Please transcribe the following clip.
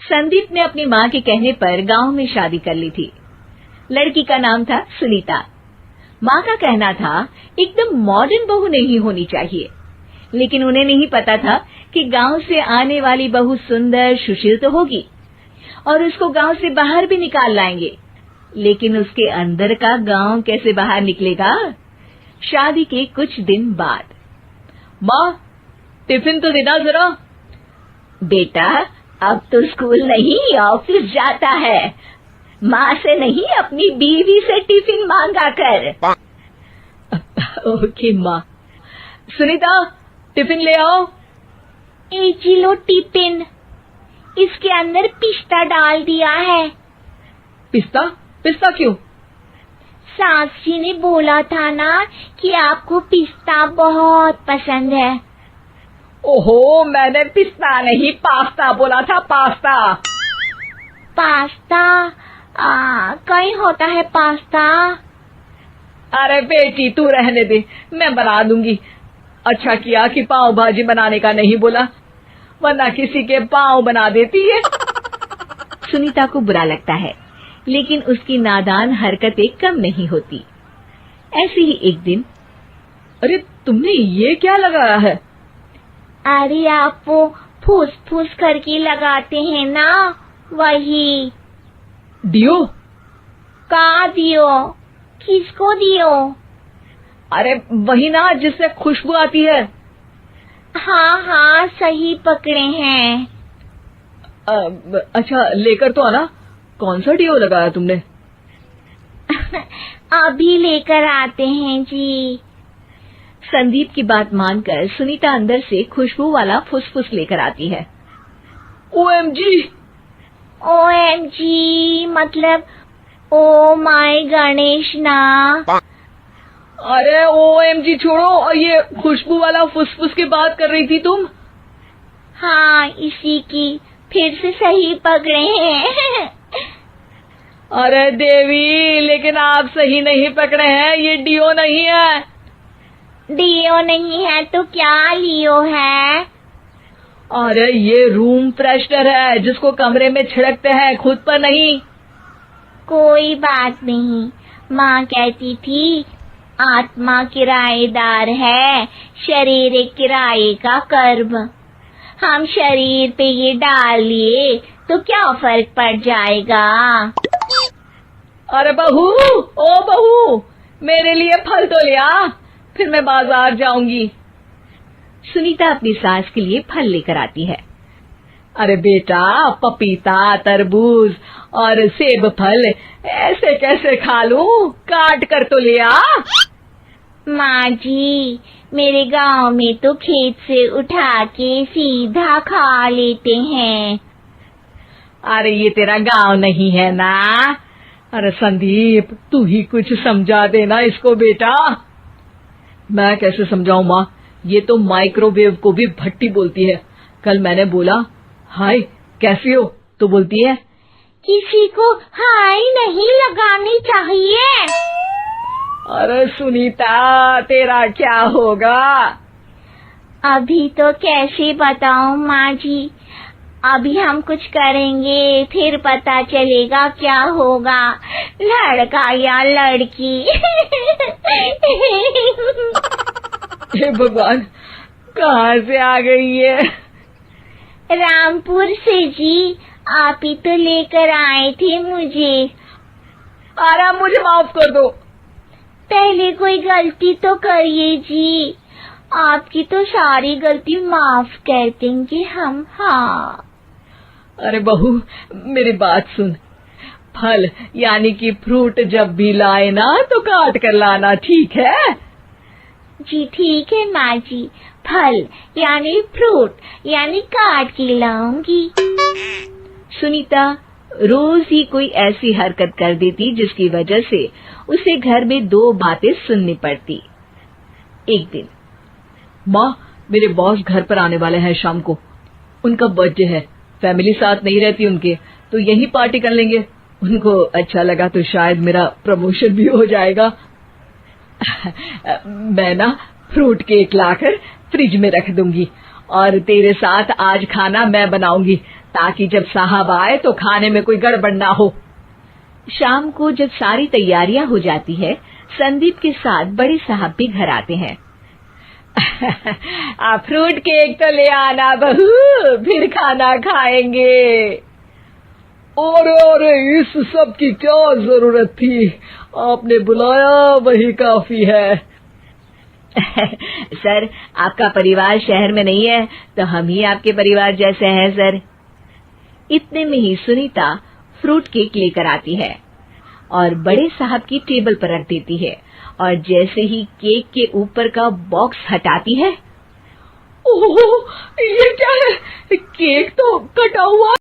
संदीप ने अपनी माँ के कहने पर गांव में शादी कर ली थी। लड़की का नाम था सुनीता। माँ का कहना था एकदम मॉडर्न बहू नहीं होनी चाहिए, लेकिन उन्हें नहीं पता था कि गांव से आने वाली बहू सुंदर सुशील तो होगी और उसको गांव से बाहर भी निकाल लाएंगे, लेकिन उसके अंदर का गांव कैसे बाहर निकलेगा। शादी के कुछ दिन बाद, माँ टिफिन तो देना जरा। बेटा अब तो स्कूल नहीं ऑफिस जाता है, माँ से नहीं अपनी बीवी से टिफिन मांगा कर। ओके माँ। सुनीता टिफिन ले आओ। एक लो टिफिन, इसके अंदर पिस्ता डाल दिया है। पिस्ता? पिस्ता क्यों? सास जी ने बोला था ना कि आपको पिस्ता बहुत पसंद है। ओहो, मैंने पिस्ता नहीं पास्ता बोला था, पास्ता। पास्ता? कहीं होता है पास्ता? अरे बेटी तू रहने दे, मैं बना दूंगी। अच्छा किया कि पाव भाजी बनाने का नहीं बोला, वरना किसी के पाव बना देती है। सुनीता को बुरा लगता है, लेकिन उसकी नादान हरकतें कम नहीं होती। ऐसे ही एक दिन, अरे तुमने ये क्या लगाया है? अरे आप वो फूस फूस करके लगाते हैं ना, वही। डियो? का दियो? किसको दियो? अरे वही ना जिससे खुशबू आती है। हाँ सही पकड़े हैं। अच्छा लेकर तो आना। कौन सा डियो लगाया तुमने? अभी लेकर आते हैं जी। संदीप की बात मानकर सुनीता अंदर से खुशबू वाला फुसफुस लेकर आती है। ओएमजी! ओएमजी मतलब ओ माय गणेश ना। अरे ओएमजी छोड़ो, और ये खुशबू वाला फुसफुस की बात कर रही थी तुम? हाँ इसी की, फिर से सही पकड़े हैं। अरे देवी, लेकिन आप सही नहीं पकड़े हैं, ये डियो नहीं है। डियो नहीं है तो क्या लियो है? अरे ये रूम फ्रेशनर है, जिसको कमरे में छिड़कते हैं, खुद पर नहीं। कोई बात नहीं, माँ कहती थी आत्मा किराएदार है, शरीर एक किराए का कर्म। हम शरीर पे ये डाल लिए तो क्या फर्क पड़ जाएगा। अरे बहू, ओ बहू, मेरे लिए फल तो ले आ, फिर मैं बाजार जाऊंगी। सुनीता अपनी सास के लिए फल लेकर आती है। अरे बेटा, पपीता, तरबूज और सेब फल ऐसे कैसे खा लूं? काट कर तो ले आ। माँ जी, मेरे गांव में तो खेत से उठा के सीधा खा लेते हैं। अरे ये तेरा गांव नहीं है ना। अरे संदीप, तू ही कुछ समझा देना इसको बेटा। मैं कैसे समझाऊं माँ, ये तो माइक्रोवेव को भी भट्टी बोलती है। कल मैंने बोला हाय कैसी हो, तो बोलती है किसी को हाय नहीं लगानी चाहिए। अरे सुनीता, तेरा क्या होगा? अभी तो कैसे बताऊं माँ जी, अभी हम कुछ करेंगे फिर पता चलेगा क्या होगा, लड़का या लड़की। हे भगवान, कहाँ से आ गई है? रामपुर से जी, आप ही तो लेकर आए थे मुझे। अरे मुझे माफ कर दो। पहले कोई गलती तो करिए जी, आपकी तो सारी गलती माफ कर देंगे हम। हाँ अरे बहू, मेरी बात सुन। फल यानी कि फ्रूट जब भी लाए ना तो काट कर लाना, ठीक है? जी ठीक है माँ जी, फल यानी फ्रूट यानी काट के लाऊंगी। सुनीता रोज ही कोई ऐसी हरकत कर देती जिसकी वजह से उसे घर में दो बातें सुननी पड़ती। एक दिन, माँ मेरे बॉस घर पर आने वाले हैं शाम को, उनका बर्थडे है, फैमिली साथ नहीं रहती उनके, तो यही पार्टी कर लेंगे। उनको अच्छा लगा तो शायद मेरा प्रमोशन भी हो जाएगा। मैं ना फ्रूट केक लाकर फ्रिज में रख दूंगी और तेरे साथ आज खाना मैं बनाऊंगी, ताकि जब साहब आए तो खाने में कोई गड़बड़ ना हो। शाम को जब सारी तैयारियां हो जाती है, संदीप के साथ बड़े साहब भी घर आते हैं। फ्रूट केक तो ले आना बहू, फिर खाना खाएंगे। अरे इस सब की क्या जरूरत थी, आपने बुलाया वही काफी है। सर, आपका परिवार शहर में नहीं है तो हम ही आपके परिवार जैसे हैं सर। इतने में ही सुनीता फ्रूट केक लेकर आती है और बड़े साहब की टेबल पर रख देती है, और जैसे ही केक के ऊपर का बॉक्स हटाती है, ओह, ये क्या है? केक तो कटा हुआ